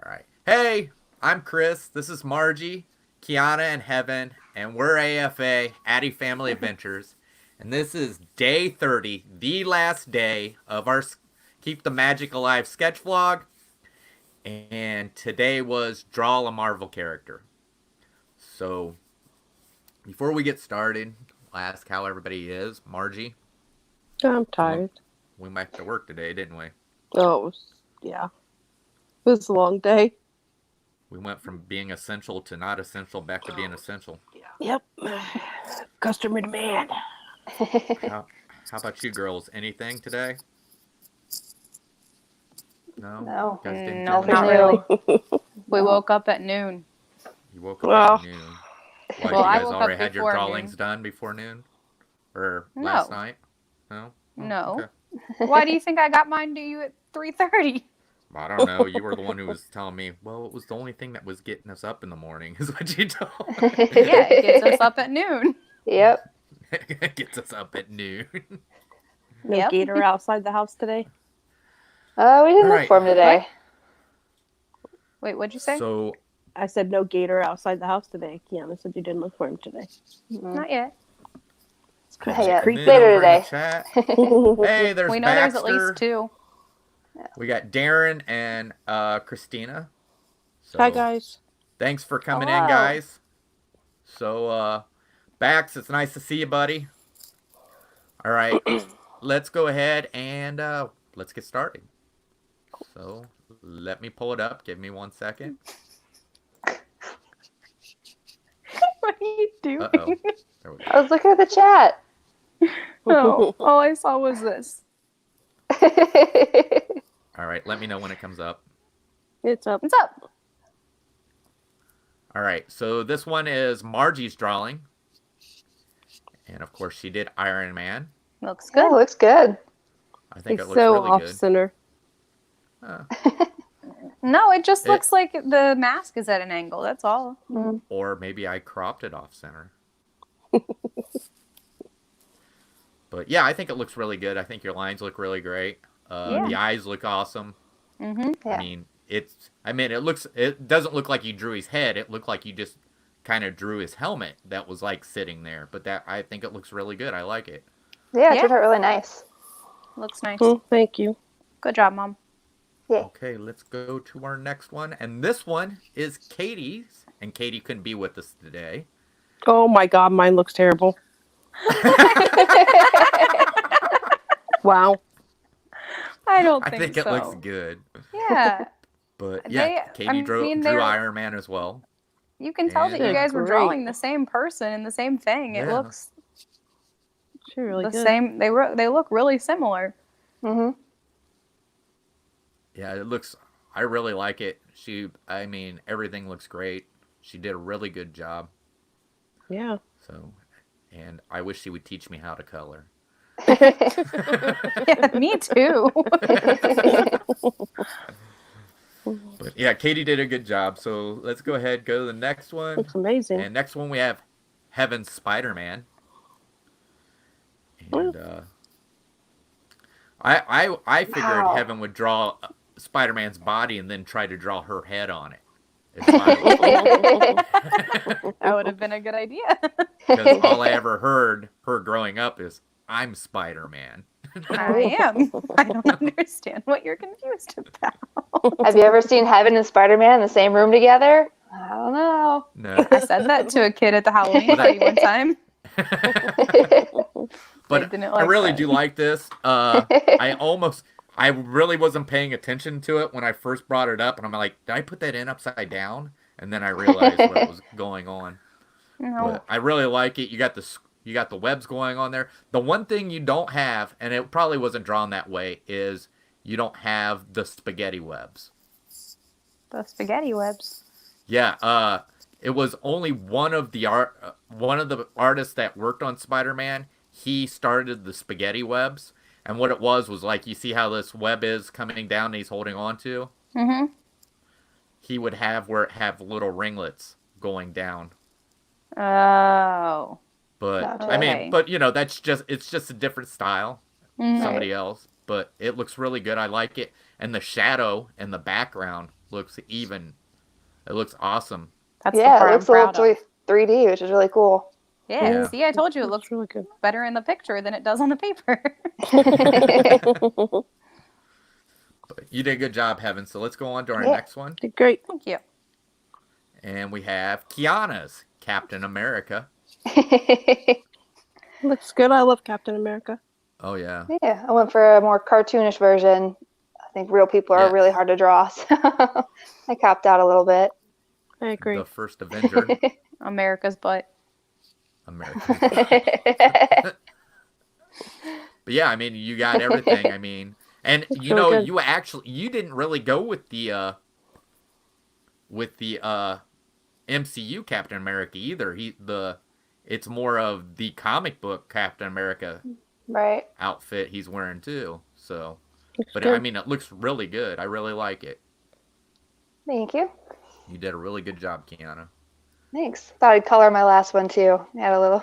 All right. Hey, I'm Chris. This is Margie, Kiana, and Heaven, and we're AFA, Addy Family Adventures. And this is day 30, the last day of our Keep the Magic Alive sketch vlog. And today was Draw a Marvel Character. So, before we get started, I'll ask how everybody is. Margie? I'm tired. We went back to work today, didn't we? Oh, yeah. It was a long day. We went from being essential to not essential back to being essential. Yep. Customer demand. How about you girls? Anything today? No? No. You guys didn't No, do not anything? really. We woke up at noon. You woke up at noon. Why, Well, you I guys woke up already had your before drawings noon. done before noon? Or No. last night? No? Oh, No. okay. Why do you think I got mine to you at 3:30? I don't know. You were the one who was telling me, well, it was the only thing that was getting us up in the morning, is what you told me. Yeah, it gets us up at noon. Yep. It gets us up at noon. No Yep. gator outside the house today? We didn't look Alright. for him today. Wait, what'd you say? So, I said no gator outside the house today. Kiana said you didn't look for him today. Not yet. Not yet. and then Later over in the today. chat, hey, there's We know Baxter. there's at least two. We got Darren and Christina. So, Hi, guys. thanks for coming Hello. in, guys. So, Bax, it's nice to see you, buddy. All right, let's go ahead and let's get started. So, let me pull it up. Give me 1 second. What are you doing? Uh-oh. There we go. I was looking at the chat. No, all I saw was this. All right, let me know when it comes up. It's up. What's up? All right, so this one is Margie's drawing. And, of course, she did Iron Man. Looks Good. good. Looks good. I think It's it looks so really off good. center. No, it just looks like the mask is at an angle. That's all. Or maybe I cropped it off center. But yeah, I think it looks really good. I think your lines look really great. Yeah. The eyes look awesome. Mm-hmm. Yeah. It doesn't look like you drew his head. It looked like you just kind of drew his helmet that was like sitting there. But I think it looks really good. I like it. Yeah, it Yeah. turned out really nice. Looks nice. Thank you. Good job, Mom. Yeah. Okay, let's go to our next one. And this one is Katie's. And Katie couldn't be with us today. Oh my God, mine looks terrible. Wow. I don't I think think it so. looks good. Yeah. But yeah, Katie drew they're- Iron Man as well. You can tell that And- you guys were Great. drawing the same person and the same thing. It Yeah. looks She's really the good. same. They look really similar. Mm-hmm. Yeah, I really like it. Everything looks great. She did a really good job. Yeah. So, and I wish she would teach me how to color. Yeah, me too. But yeah, Katie did a good job. So let's go ahead, go to the next one. Looks amazing. And next one we have Heaven's Spider-Man. And I figured Wow. Heaven would draw Spider-Man's body and then try to draw her head on it. Is what I was That would have been a good idea. Because all I ever heard her growing up is, I'm Spider-Man. I am. I don't understand what you're confused about. Have you ever seen Heaven and Spider-Man in the same room together? I don't know. No. I said that to a kid at the Halloween party one time. But didn't I like really that. do like this. I really wasn't paying attention to it when I first brought it up. And I'm like, did I put that in upside down? And then I realized what was going on. No. But I really like it. You got the webs going on there. The one thing you don't have, and it probably wasn't drawn that way, is you don't have the spaghetti webs. The spaghetti webs. Yeah, it was only one of the artists that worked on Spider-Man. He started the spaghetti webs, and what it was like, you see how this web is coming down and he's holding on to? Mm-hmm. He would have where it have little ringlets going down. Oh. But Okay. it's just a different style. Mhm. Somebody else, but it looks really good. I like it. and the shadow in the background looks even. It looks awesome. That's the Yeah, part it I'm looks a little proud of. 3D, which is really cool. Yeah, Yeah. see, I told you it looks really good. better in the picture than it does on the paper. But you did a good job, Heaven. So let's go on to our Yeah. next one, Did great. Thank you. and we have Kiana's Captain America. Looks good. I love Captain America. Oh yeah. Yeah, I went for a more cartoonish version. I think real people are Yeah. really hard to draw, so I copped out a little bit. I agree. The first Avenger. America's butt. America. But yeah, I mean, you got everything. I mean, and That's you really know, good. you didn't really go with the MCU Captain America either. It's more of the comic book Captain America Right. outfit he's wearing too. So, Looks but good. I mean, it looks really good. I really like it. Thank you. You did a really good job, Kiana. Thanks. Thought I'd color my last one too. Add a little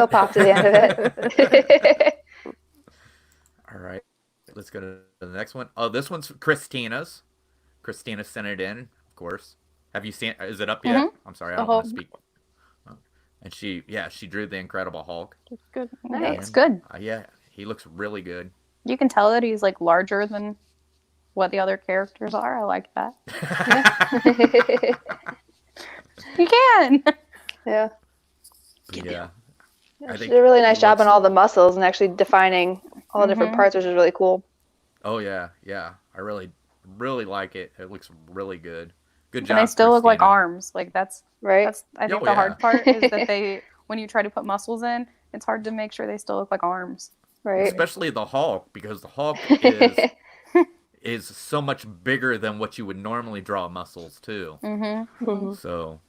pop to the end of it. All right, let's go to the next one. Oh, this one's Christina's. Christina sent it in, of course. Have you seen? Is it up yet? Mhm. I'm sorry, I The don't want whole- to speak. Oh. And she drew the Incredible Hulk. Looks good. Yeah, it's And, good. Yeah, he looks really good. You can tell that he's like larger than what the other characters are. I like that. You can. Yeah. Yeah, I She think did a really nice he job on looks- all the muscles and actually defining all the different Mhm. parts, which is really cool. Oh yeah. I really like it. It looks really good. Good job. And they still look like Christina. arms. Like that's Right? I think Oh, the yeah. hard part is that when you try to put muscles in, it's hard to make sure they still look like arms. Right. Especially the Hulk, because the Hulk is so much bigger than what you would normally draw muscles too. Mm-hmm. Mhm. So,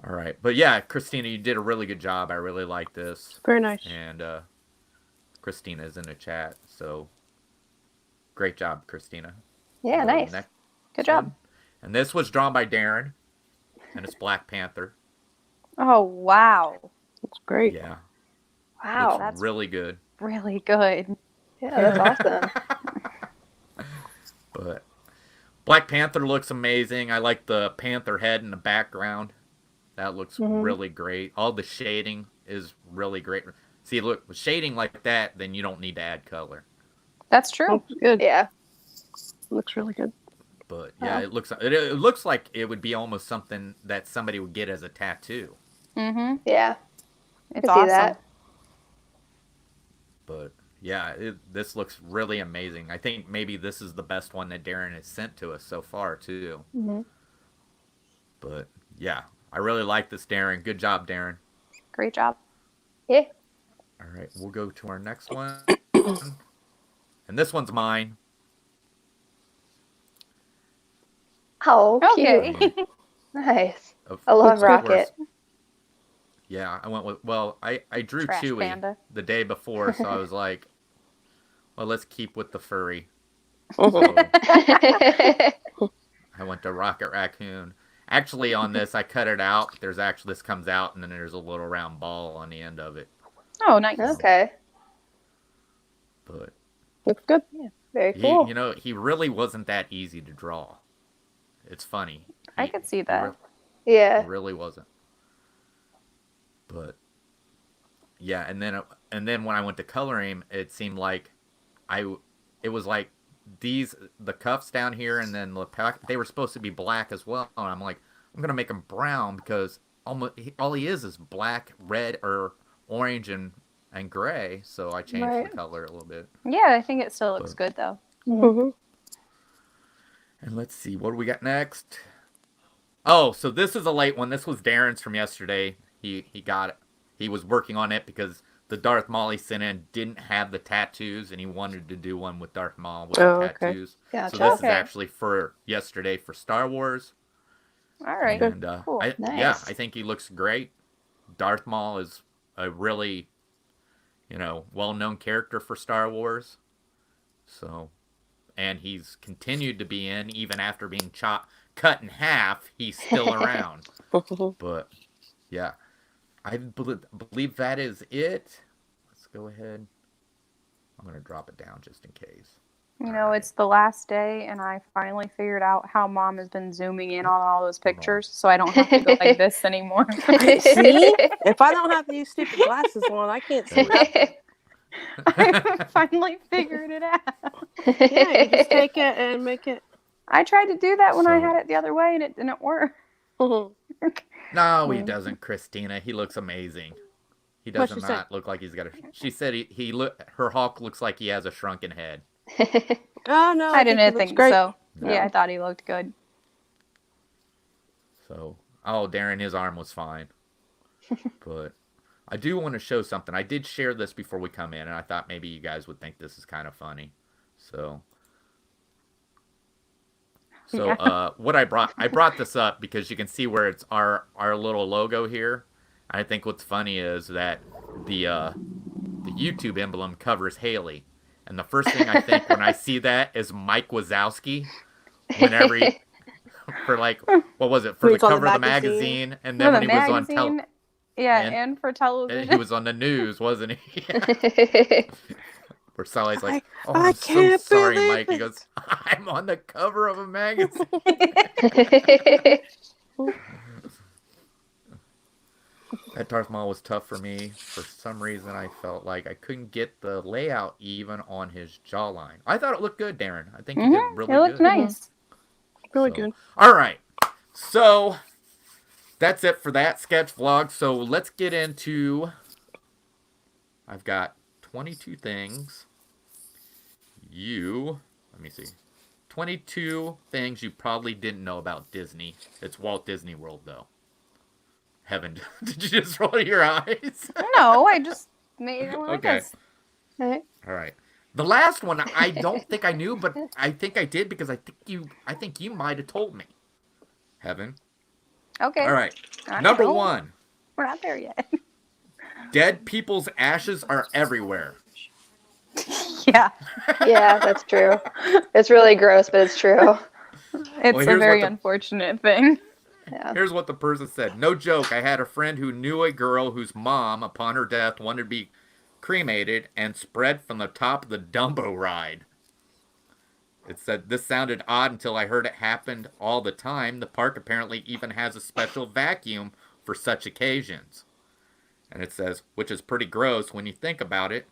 all right, but yeah, Christina, you did a really good job. I really like this, Very nice. and Christina is in the chat, so great job, Christina. Yeah, Go to the nice. next Good job. one. And this was drawn by Darren, and it's Black Panther. Oh wow, Looks great. Yeah, Wow. looks That's- really good. really good. Yeah, that's awesome. But Black Panther looks amazing. I like the panther head in the background. That looks Mhm. really great. All the shading is really great. See, look, with shading like that, then you don't need to add color. That's true. Looks good. Yeah. Looks really good. But yeah, it looks like it would be almost something that somebody would get as a tattoo. Mm-hmm. Yeah. It's I see awesome. that. But yeah, this looks really amazing. I think maybe this is the best one that Darren has sent to us so far too. Mhm. But yeah, I really like this, Darren. Good job, Darren. Great job. Yeah. All right, we'll go to our next one. And this one's mine. Oh, Okay. cute. Nice. Of- I love of course. Rocket. Yeah, I went with, well, I drew Trash Chewie panda. the day before, so I was like, well, let's keep with the furry. Mhm. So I went to Rocket Raccoon. Actually, on this, I cut it out. This comes out, and then there's a little round ball on the end of it. Oh, nice. Okay. But Looks good. Very cool. he really wasn't that easy to draw. It's funny. I could see that. Yeah. It really wasn't. But yeah, and then when I went to color him, it seemed like it was like the cuffs down here, and then they were supposed to be black as well. And I'm like, I'm gonna make him brown because all he is black, red, or orange and gray. So I changed Right. the color a little bit. Yeah, I think it still looks good though. Mhm. And let's see, what do we got next? Oh, so this is a late one. This was Darren's from yesterday. He got it. He was working on it because the Darth Maul he sent in didn't have the tattoos, and he wanted to do one with Darth Maul with Oh, the okay. tattoos. Gotcha. So this Okay. is actually for yesterday for Star Wars. All right. And Cool. yeah, Nice. I think he looks great. Darth Maul is a really, well-known character for Star Wars. So, and he's continued to be in even after being cut in half. He's still around. But yeah, I believe that is it. Let's go ahead. I'm gonna drop it down just in case. You know, it's the last day, and I finally figured out how Mom has been zooming in on all those pictures, so I don't have to go like this anymore. See? If I don't have these stupid glasses on, I can't see nothing. I finally figured it out. Yeah, you just take it and make it. I tried to do that when I So- had it the other way, and it didn't work. No, he doesn't, Christina. He looks amazing. He does What'd she not look like he's got a. She said her Hulk looks like he has a shrunken head. Oh no, I didn't think so. No. Yeah, I thought he looked good. So, Darren, his arm was fine. But I do want to show something. I did share this before we come in, and I thought maybe you guys would think this is kind of funny. So, what I brought this up because you can see where it's our little logo here. I think what's funny is that the YouTube emblem covers Haley. And the first thing I think when I see that is Mike Wazowski. Whenever for like, what was it? For the cover of the magazine. And then when he was on television. Yeah, and for television. He was on the news, wasn't he? Where Sally's like, I I'm so can't sorry, believe Mike. He goes, I'm on the cover of a magazine. That Darth Maul was tough for me. For some reason, I felt like I couldn't get the layout even on his jawline. I thought it looked good, Darren. I think you did really good. It looked nice. Really good. All right. So, that's it for that sketch vlog. So, let's get into... I've got 22 things. Let me see. 22 things you probably didn't know about Disney. It's Walt Disney World, though. Heaven, did you just roll your eyes? No, I just made it like Okay. this. Right. All right. The last one I don't think I knew, but I think I did because I think you might have told me. Heaven. Okay. All right. I Number know. 1. We're not there yet. Dead people's ashes are everywhere. Yeah. Yeah, that's true. It's really gross, but it's true. It's here's a what very the- unfortunate thing. Yeah. Here's what the person said. No joke. I had a friend who knew a girl whose mom, upon her death, wanted to be cremated and spread from the top of the Dumbo ride. It said, this sounded odd until I heard it happened all the time. The park apparently even has a special vacuum for such occasions. And it says, which is pretty gross when you think about it.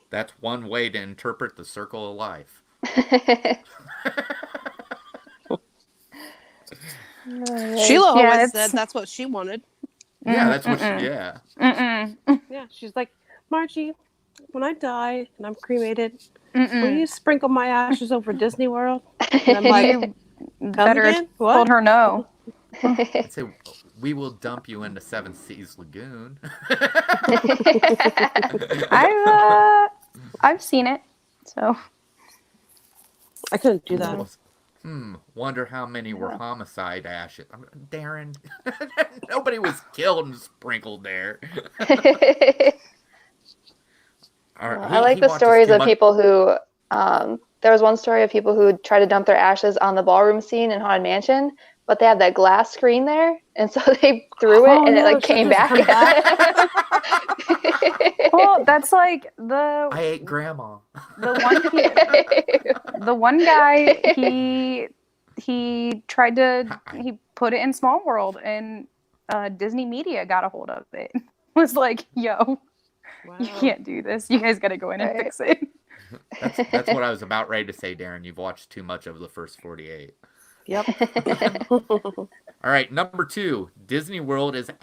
That's one way to interpret the circle of life. Sheila Yeah, always it's- said that's what she wanted. Yeah, that's what yeah. Yeah, she's like, Margie, when I die and I'm cremated, will Mm-mm. you sprinkle my ashes over Disney World? And I'm like, You better again? What? told her no. I'd say, we will dump you into Seven Seas Lagoon. I've seen it, so I couldn't do that. Wonder how many were homicide ashes. Darren, nobody was killed and sprinkled there. All right, I like the stories of people who. There was one story of people who tried to dump their ashes on the ballroom scene in Haunted Mansion, but they had that glass screen there, and so they threw it, and it like came back. well, that's like the I ate grandma. the one guy he tried to he put it in Small World, and Disney Media got a hold of it. Was like, yo, you can't do this. You guys got to go in and fix it. That's what I was about ready to say, Darren. You've watched too much of the first 48. Yep. All right, number 2. Disney World isn't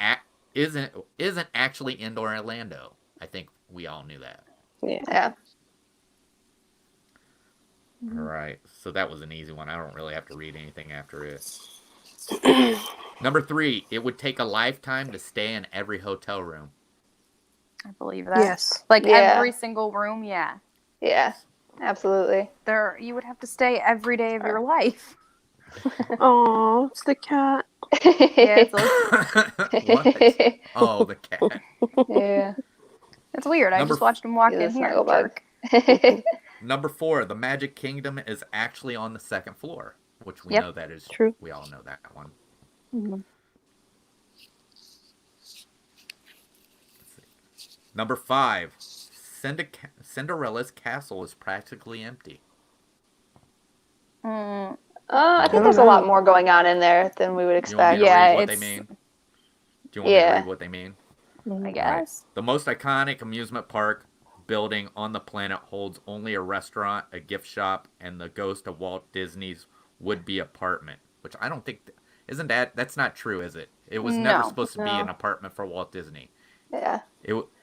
actually in Orlando. I think we all knew that. Yeah. All right, so that was an easy one. I don't really have to read anything after it. Number 3. It would take a lifetime to stay in every hotel room. I believe that. Yes. Like Yeah. every single room, yeah. Yeah. Absolutely. There, you would have to stay every day of your life. Oh, it's the cat. Yeah, What? Oh, the cat. Yeah. it's weird. I Number just watched him walk Yeah, in here. snuggle Jerk. Number 4. The Magic Kingdom is actually on the 2nd floor, which we Yep. know that is True. We all know that one. Mhm. Let's see. Number 5. Cinderella's castle is practically empty. I think there's a lot more going on in there than we would You want me expect. to Yeah, read what they it's- mean? Do you want me to Yeah. read what they mean? I guess. The most iconic amusement park building on the planet holds only a restaurant, a gift shop, and the ghost of Walt Disney's would-be apartment. Which I don't think isn't that's not true, is it? It was never No. supposed to be an apartment for Walt Disney. Yeah.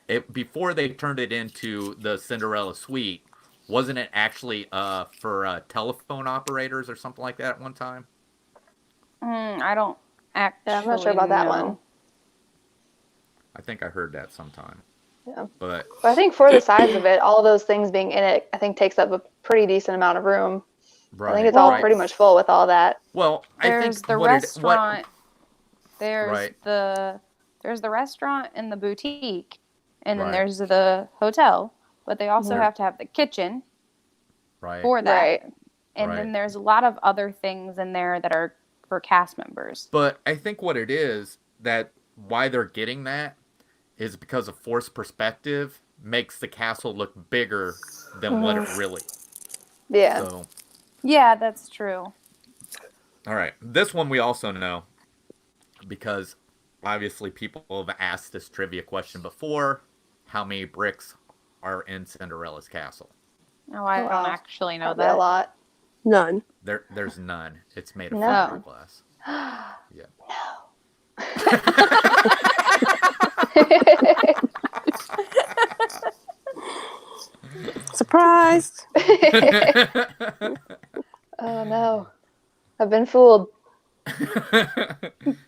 It before they turned it into the Cinderella suite. Wasn't it actually for telephone operators or something like that at one time? I don't actually. Yeah, I'm not sure about that know. one. I think I heard that sometime. Yeah. But But I think for the size of it, all of those things being in it, I think takes up a pretty decent amount of room. right, I think it's all right. pretty much full with all that. Well, I There's think the what restaurant. There's Right. there's the restaurant and the boutique, and then Right. there's the hotel. But they also Mhm. have to have the kitchen right. for that. Right. And Right. then there's a lot of other things in there that are for cast members. But I think what it is that why they're getting that is because a forced perspective makes the castle look bigger than what it really. Yeah. So, Yeah, that's true. all right, this one we also know because obviously people have asked this trivia question before: how many bricks are in Cinderella's castle? Oh, I Wow. don't actually know Probably a that. lot. None. There's none. It's made of No. fiberglass. Yeah. Surprise! Oh no. I've been fooled.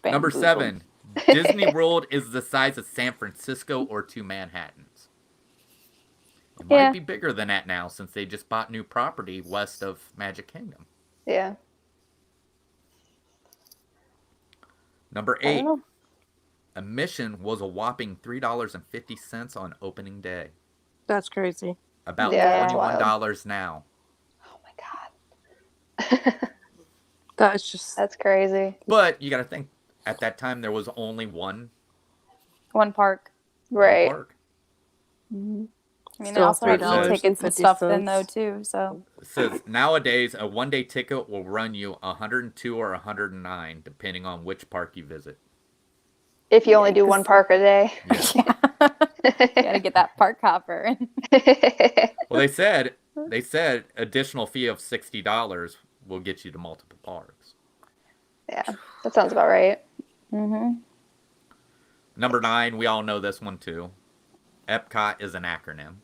Number 7. Disney World is the size of San Francisco or 2 Manhattans. It might Yeah. be bigger than that now since they just bought new property west of Magic Kingdom. Yeah. Number I don't 8. know. Admission was a whopping $3.50 on opening day. That's crazy. About Yeah, that's $21 now. Oh my god. That is just. That's crazy. But you got to think, at that time there was only one One park. Right. park. I mean, they Still also have $3.50 tickets and stuff in though too. So It says nowadays a one-day ticket will run you $102 or $109 depending on which park you visit. If you only do one park a day. Yeah. you gotta get that park hopper. Well, they said additional fee of $60 will get you to multiple parks. Yeah, that sounds about right. Mm-hmm. Number 9, we all know this one too. Epcot is an acronym.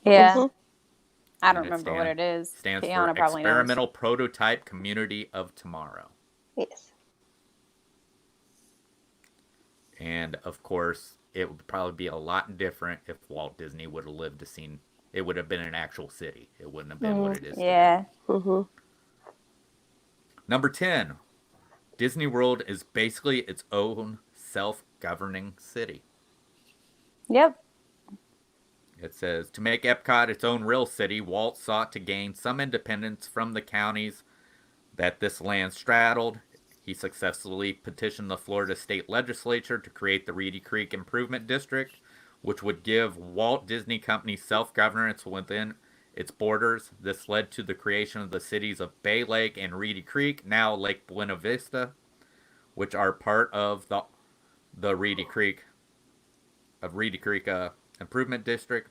Yeah. Mhm. I don't And it remember what it is. Stands Tiana for probably knows. Experimental Prototype Community of Tomorrow. Yes. And of course, it would probably be a lot different if Walt Disney would have lived to see. It would have been an actual city. It wouldn't have been what it is today. Yeah. Mm-hmm. Number 10. Disney World is basically its own self-governing city. Yep. It says, to make Epcot its own real city, Walt sought to gain some independence from the counties that this land straddled. He successfully petitioned the Florida State Legislature to create the Reedy Creek Improvement District, which would give Walt Disney Company self-governance within its borders. This led to the creation of the cities of Bay Lake and Reedy Creek, now Lake Buena Vista, which are part of the Reedy Creek Improvement District.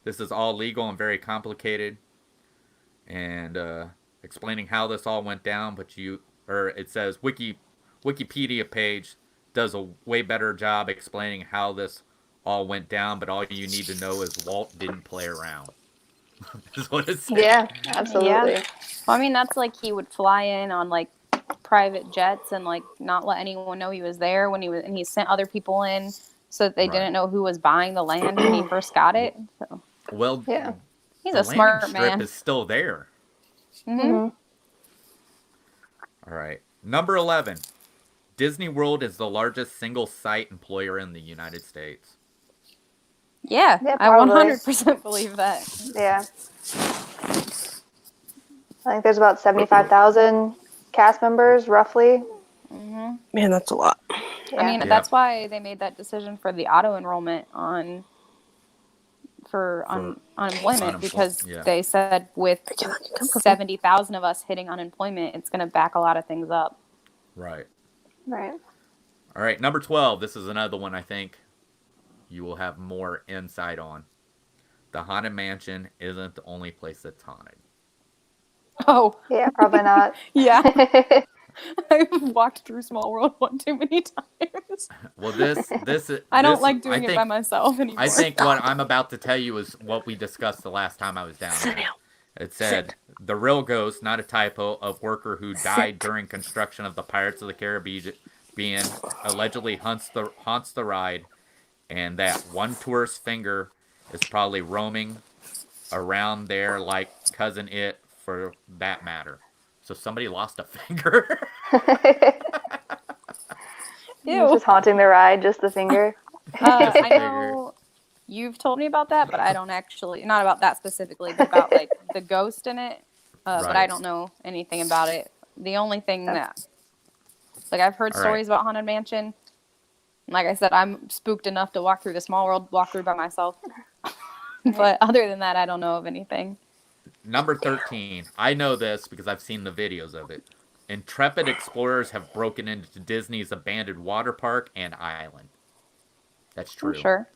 This is all legal and very complicated, and explaining how this all went down. But it says Wikipedia page does a way better job explaining how this all went down. But all you need to know is Walt didn't play around. Is what it says. Yeah, absolutely. Yeah. Well, I mean, that's like he would fly in on like private jets and like not let anyone know he was there when and he sent other people in so that they Right. didn't know who was buying the land when he first got it. So Well, Yeah. he's the a smart landing strip man. is still there. Mm-hmm. All right. Number 11. Disney World is the largest single site employer in the United States. Yeah, Yeah, I probably. 100% believe that. Yeah. I think there's about 75,000 cast members, roughly. Mm-hmm. Man, that's a lot. Yeah. I mean, Yeah. that's why they made that decision for the auto enrollment for unemployment because yeah. they said with I feel like it come from 70,000 of us hitting unemployment, it's going to back a lot of things up. Right. Right. All right, number 12. This is another one I think you will have more insight on. The Haunted Mansion isn't the only place that's haunted. Oh. Yeah, probably not. Yeah. I've walked through Small World one too many times. Well, this I don't like doing it by myself anymore. I think what I'm about to tell you is what we discussed the last time I was down there. It said, the real ghost, not a typo, of worker who died during construction of the Pirates of the Caribbean allegedly haunts the ride, and that one tourist's finger is probably roaming around there like Cousin It for that matter. So somebody lost a finger. Ew. Just haunting the ride, just the finger. I know you've told me about that, but I don't actually, not about that specifically, but about like the ghost in it. But I don't know anything about it. The only thing that, like, I've heard stories about Haunted Mansion. Like I said, I'm spooked enough to walk through the Small World, walk through by myself. But other than that, I don't know of anything. Number 13. I know this because I've seen the videos of it. Intrepid explorers have broken into Disney's abandoned water park and island. That's true. I'm sure.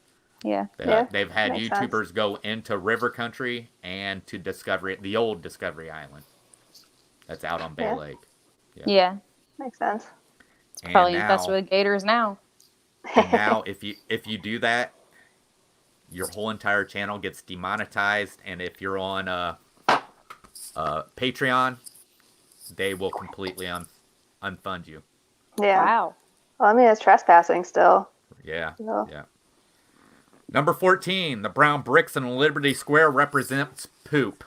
Yeah. They've had Makes YouTubers sense. go into River Country and to the old Discovery Island. That's out on Bay Lake. Yeah. Makes sense. It's probably best with gators now. And now, if you do that, your whole entire channel gets demonetized, and if you're on Patreon, they will completely unfund you. Yeah. Wow. Well, I mean, it's trespassing still. Yeah. So. Yeah. Number 14. The brown bricks in Liberty Square represents poop.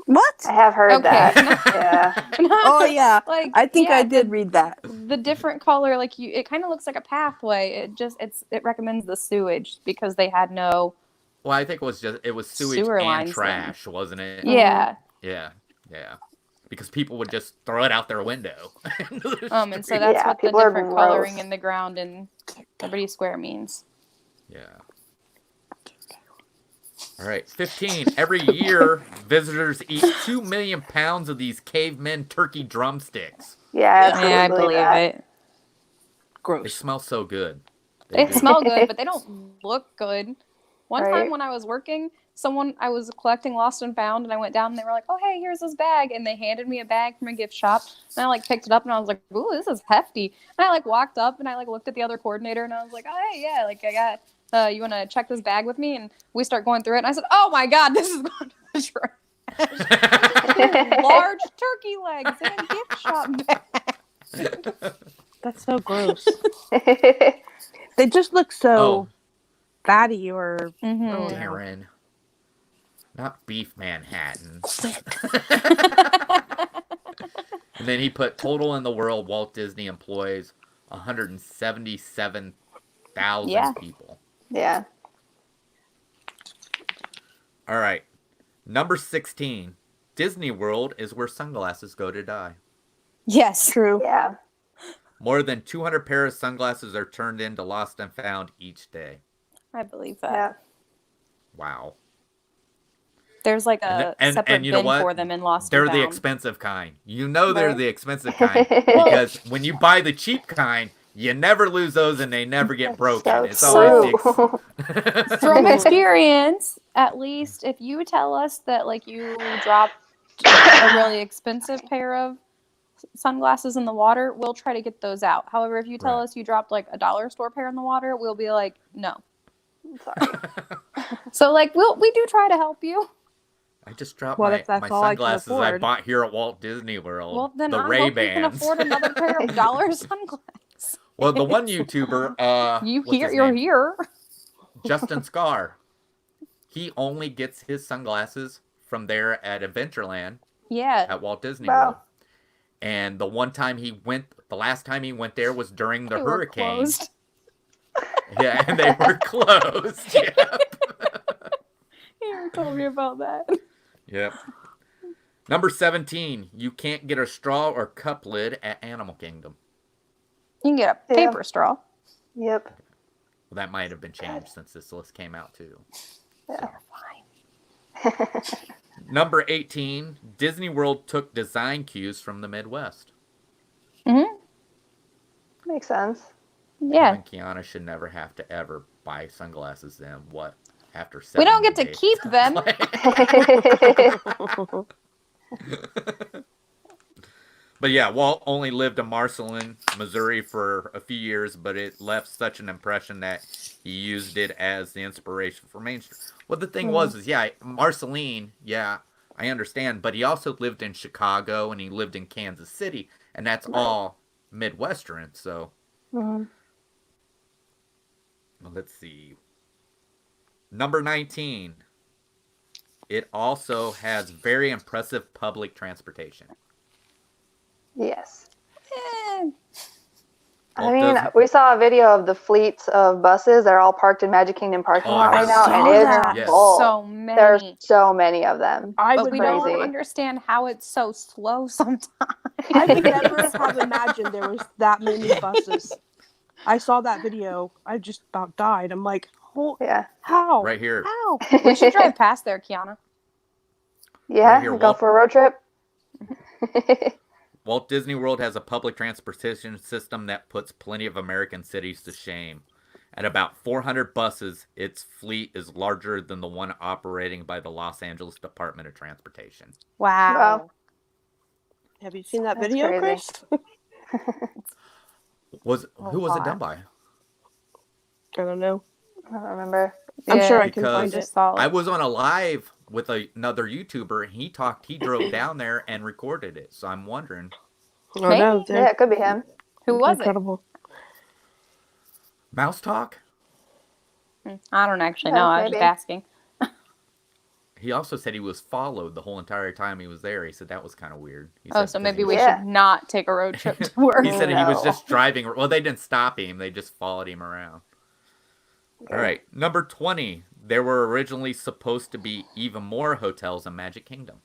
What? I have heard that. Yeah. Oh yeah. Like, I think I did the, read that. The different color, like it kind of looks like a pathway. It recommends the sewage because they had no. Well, I think it was sewage Sewer and lines trash, wasn't it? Yeah. Yeah. Yeah. Because people would just throw it out their window. And so that's what the people are different gross. coloring in the ground in Liberty Square means. Yeah. All right, 15. Every year, visitors eat 2 million pounds of these cavemen turkey drumsticks. Yeah, Yeah, I believe it. They Gross. smell so good. They do. smell good, but they don't look good. One Right. time when I was working, I was collecting lost and found, and I went down and they were like, "Oh, hey, here's this bag," and they handed me a bag from a gift shop, and I like picked it up and I was like, "Ooh, this is hefty." And I like walked up and I like looked at the other coordinator and I was like, "Oh, hey, yeah, like I got." You want to check this bag with me? And we start going through it. And I said, oh my God, this is going to the trash. Large turkey legs in a gift shop bag. That's so gross. They just look so fatty or... Mm-hmm. Darren. Not beef Manhattan. And then he put total in the world, Walt Disney employs 177,000 people. Yeah. All right. Number 16. Disney World is where sunglasses go to die. Yes. True. Yeah. More than 200 pairs of sunglasses are turned into lost and found each day. I believe that. Yeah. Wow. There's like a separate you know bin what? for them in Lost They're and Found. the expensive kind. You know they're Right. the expensive kind. Because when you buy the cheap kind, you never lose those and they never get broken. So It's always true. From experience, at least, if you tell us that like you dropped a really expensive pair of sunglasses in the water, we'll try to get those out. However, if you tell Right. us you dropped like a dollar store pair in the water, we'll be like, no. Sorry. So like we do try to help you. I just dropped Well, my if that's all I can sunglasses I afford. bought here at Walt Disney World. Well, then the I Ray hope you can Bans. afford another pair of dollar sunglasses. Well, the one YouTuber, You're here. Justin Scar. He only gets his sunglasses from there at Adventureland Yeah. at Walt Disney Wow. World. And the last time he went there was during the They were hurricane. closed. Yeah, and they were closed. Yep. You told me about that. Yep. Number 17. You can't get a straw or cup lid at Animal Kingdom. You can get a paper straw. Yep. Well, that might have been changed since this list came out too. Yeah. Fine. Number 18, Disney World took design cues from the Midwest. Makes sense. Yeah. And Kiana should never have to ever buy sunglasses then. What? After 7 We don't get to days. keep them. But yeah, Walt only lived in Marceline, Missouri for a few years, but it left such an impression that he used it as the inspiration for Main Street. Well, the thing was, yeah, Marceline, yeah, I understand, but he also lived in Chicago and he lived in Kansas City, and that's all Midwestern, so. Well, let's see. Number 19. It also has very impressive public transportation. Yes. Eh, I mean, we saw a video of the fleets of buses. They're all parked in Magic Kingdom parking lot right now, and it's full. so many. There's so many of them. But we crazy. don't understand how it's so slow sometimes. I would never have imagined there was that many buses. I saw that video. I just about died. I'm like, how? Right here. How? We should drive past there, Kiana. Yeah, Right here, go for a road trip. Walt Disney World has a public transportation system that puts plenty of American cities to shame. At about 400 buses, its fleet is larger than the one operating by the Los Angeles Department of Transportation. Wow. Have you seen that That's video, crazy. Chris? Who was it done by? I don't know. I don't remember. I'm sure I Because can find it. I was on a live with another YouTuber, and he drove down there and recorded it. So I'm wondering. Oh, no, Yeah, it could be him. Who was incredible. Mouse Talk? it? I don't actually know. I was just asking. He also said he was followed the whole entire time he was there. He said that was kind of weird. He Oh, said, so 'cause maybe he we was- should not take a road trip to work. He said he was No. just driving. Well, they didn't stop him. They just followed him around. All right. Number 20. There were originally supposed to be even more hotels in Magic Kingdom.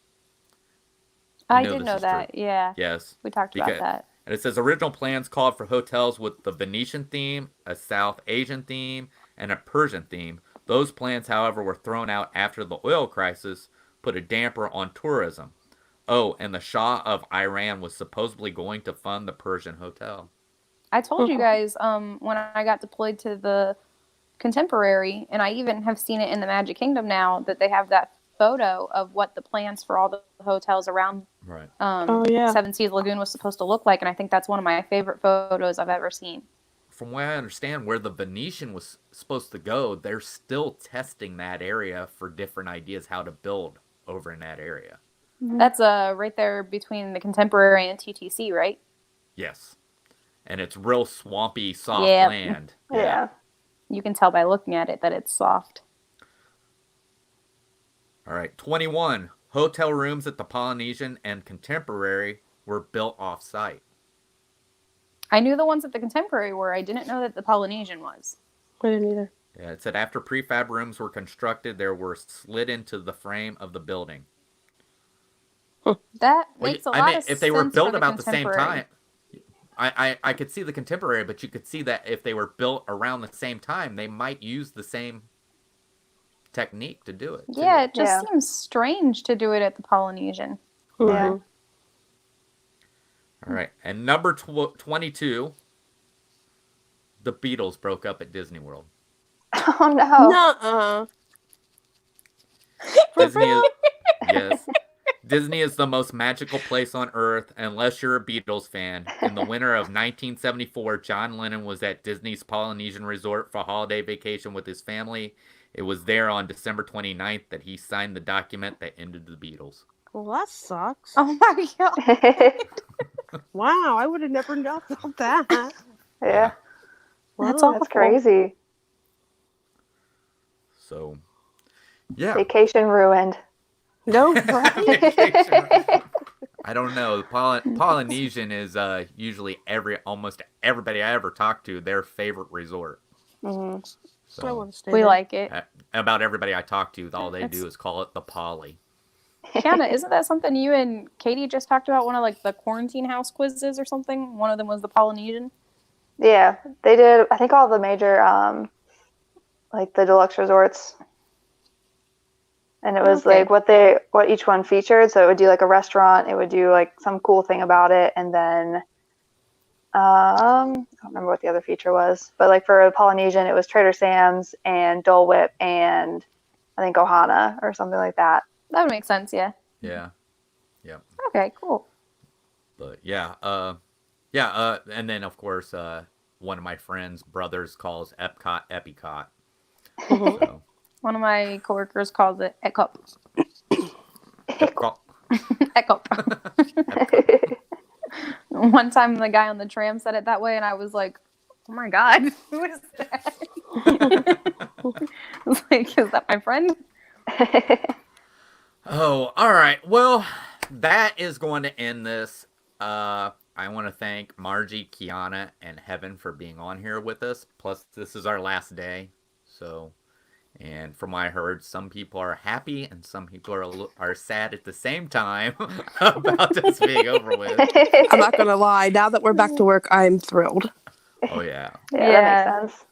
I know did this know is that. true. Yeah. Yes. We talked about that. And it says original plans called for hotels with the Venetian theme, a South Asian theme, and a Persian theme. Those plans, however, were thrown out after the oil crisis put a damper on tourism. Oh, and the Shah of Iran was supposedly going to fund the Persian hotel. I told you guys when I got deployed to the Contemporary, and I even have seen it in the Magic Kingdom now, that they have that photo of what the plans for all the hotels around Right. Seven Seas Lagoon was supposed to look like, and I think that's one of my favorite photos I've ever seen. From what I understand, where the Venetian was supposed to go, they're still testing that area for different ideas how to build over in that area. That's right there between the Contemporary and TTC, right? Yes. And it's real swampy, soft Yep. land. Yeah. You can tell by looking at it that it's soft. All right. 21. Hotel rooms at the Polynesian and Contemporary were built off-site. I knew the ones at the Contemporary were. I didn't know that the Polynesian was. I didn't either. Yeah, it said after prefab rooms were constructed, they were slid into the frame of the building. That Well, makes a I lot mean, of sense. if they were built for about the same Contemporary. time, I could see the Contemporary, but you could see that if they were built around the same time, they might use the same technique to do it. too. Yeah, it just seems strange to do it at the Polynesian. Yeah. All right. And number 22, the Beatles broke up at Disney World. Oh no. Nuh-uh. Disney is, yes. Disney is the most magical place on earth unless you're a Beatles fan. In the winter of 1974, John Lennon was at Disney's Polynesian Resort for a holiday vacation with his family. It was there on December 29th that he signed the document that ended the Beatles. Well, that sucks. Oh my god. Wow, I would have never known about that. Yeah. That's That's crazy. So, yeah. Vacation ruined. No, right? I don't know. The Polynesian is usually almost everybody I ever talk to, their favorite resort. Mm-hmm. So, I want to stay We there. like it. about everybody I talk to, all they do is call it the Poly. Kiana, isn't that something you and Katie just talked about? One of like the quarantine house quizzes or something? One of them was the Polynesian? Yeah, they did. I think all the major, like the deluxe resorts. And it was like what each one featured. So it would do like a restaurant, it would do like some cool thing about it, and then I don't remember what the other feature was, but like for Polynesian, it was Trader Sam's and Dole Whip and I think Ohana or something like that. That would make sense, yeah. Yeah. Yep. Okay, cool. But yeah, and then of course, one of my friends' brothers calls Epcot Epicot. So. One of my coworkers calls it Ecop. Epcot. Ecop. One time the guy on the tram said it that way, and I was like, oh my god, who is that? I was like, is that my friend? Oh, all right. Well, that is going to end this. I want to thank Margie, Kiana, and Heaven for being on here with us. Plus, this is our last day. So, and from what I heard, some people are happy and some people are sad at the same time about this being over with. I'm not going to lie. Now that we're back to work, I'm thrilled. Oh, yeah. Yeah, that makes sense.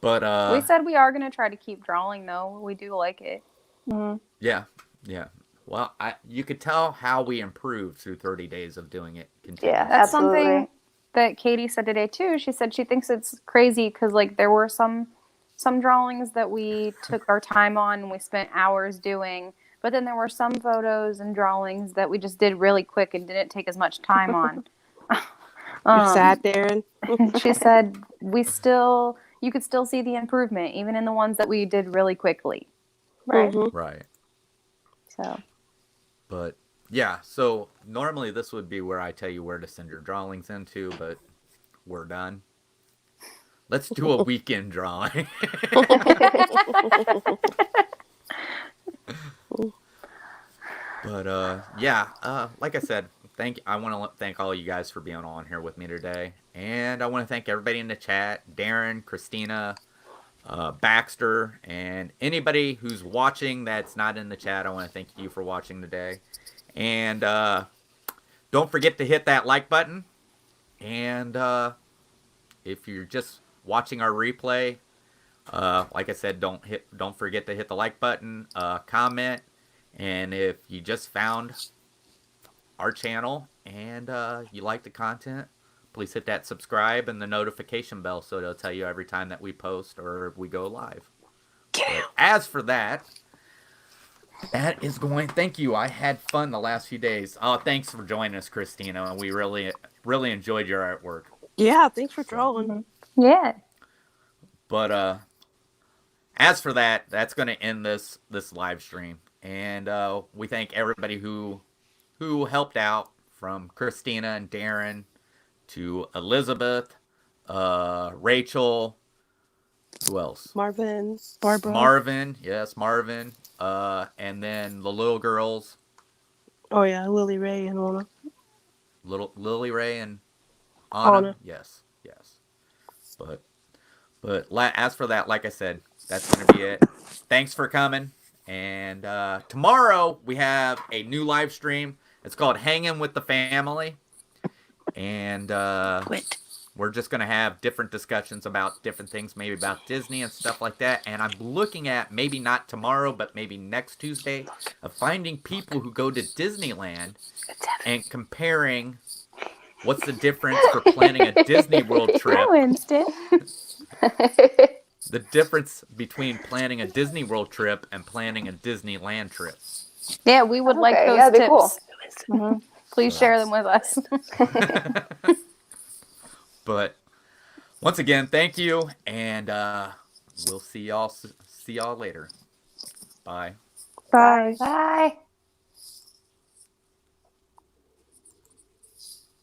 But, we said we are going to try to keep drawing, though. We do like it. Mm-hmm. Yeah. Well, you could tell how we improved through 30 days of doing it. Yeah, that's absolutely. Something that Katie said today too. She said she thinks it's crazy because like there were some drawings that we took our time on and we spent hours doing, but then there were some photos and drawings that we just did really quick and didn't take as much time on. You're sad, Darren. She said you could still see the improvement even in the ones that we did really quickly. Right. Mm-hmm. Right. So. But yeah, so normally this would be where I tell you where to send your drawings into, but we're done. Let's do a weekend drawing. But yeah, like I said, I want to thank all you guys for being on here with me today, and I want to thank everybody in the chat, Darren, Christina, Baxter, and anybody who's watching that's not in the chat. I want to thank you for watching today. And don't forget to hit that like button. And if you're just watching our replay, like I said, don't forget to hit the like button, comment, and if you just found our channel and you like the content, please hit that subscribe and the notification bell so it'll tell you every time that we post or we go live. But as for that is going. Thank you. I had fun the last few days. Oh, thanks for joining us, Christina. We really enjoyed your artwork. Yeah, thanks for drawing. Yeah. But as for that, that's going to end this live stream. And we thank everybody who helped out, from Christina and Darren to Elizabeth, Rachel, who else? Marvin, Barbara. Marvin, yes, Marvin. And then the little girls. Oh yeah, Lily Ray and Anna. Lily Ray and Anna. Yes. But as for that, like I said, that's going to be it. Thanks for coming. And tomorrow we have a new live stream. It's called Hanging with the Family. And we're just going to have different discussions about different things, maybe about Disney and stuff like that. And I'm looking at, maybe not tomorrow, but maybe next Tuesday, of finding people who go to Disneyland and comparing what's the difference for planning a Disney World trip. Hi, Winston. The difference between planning a Disney World trip and planning a Disneyland trip. Yeah, we would like those that'd be tips. cool. Mm-hmm. Please share them with us. But once again, thank you, and we'll see y'all later. Bye. Bye. Bye.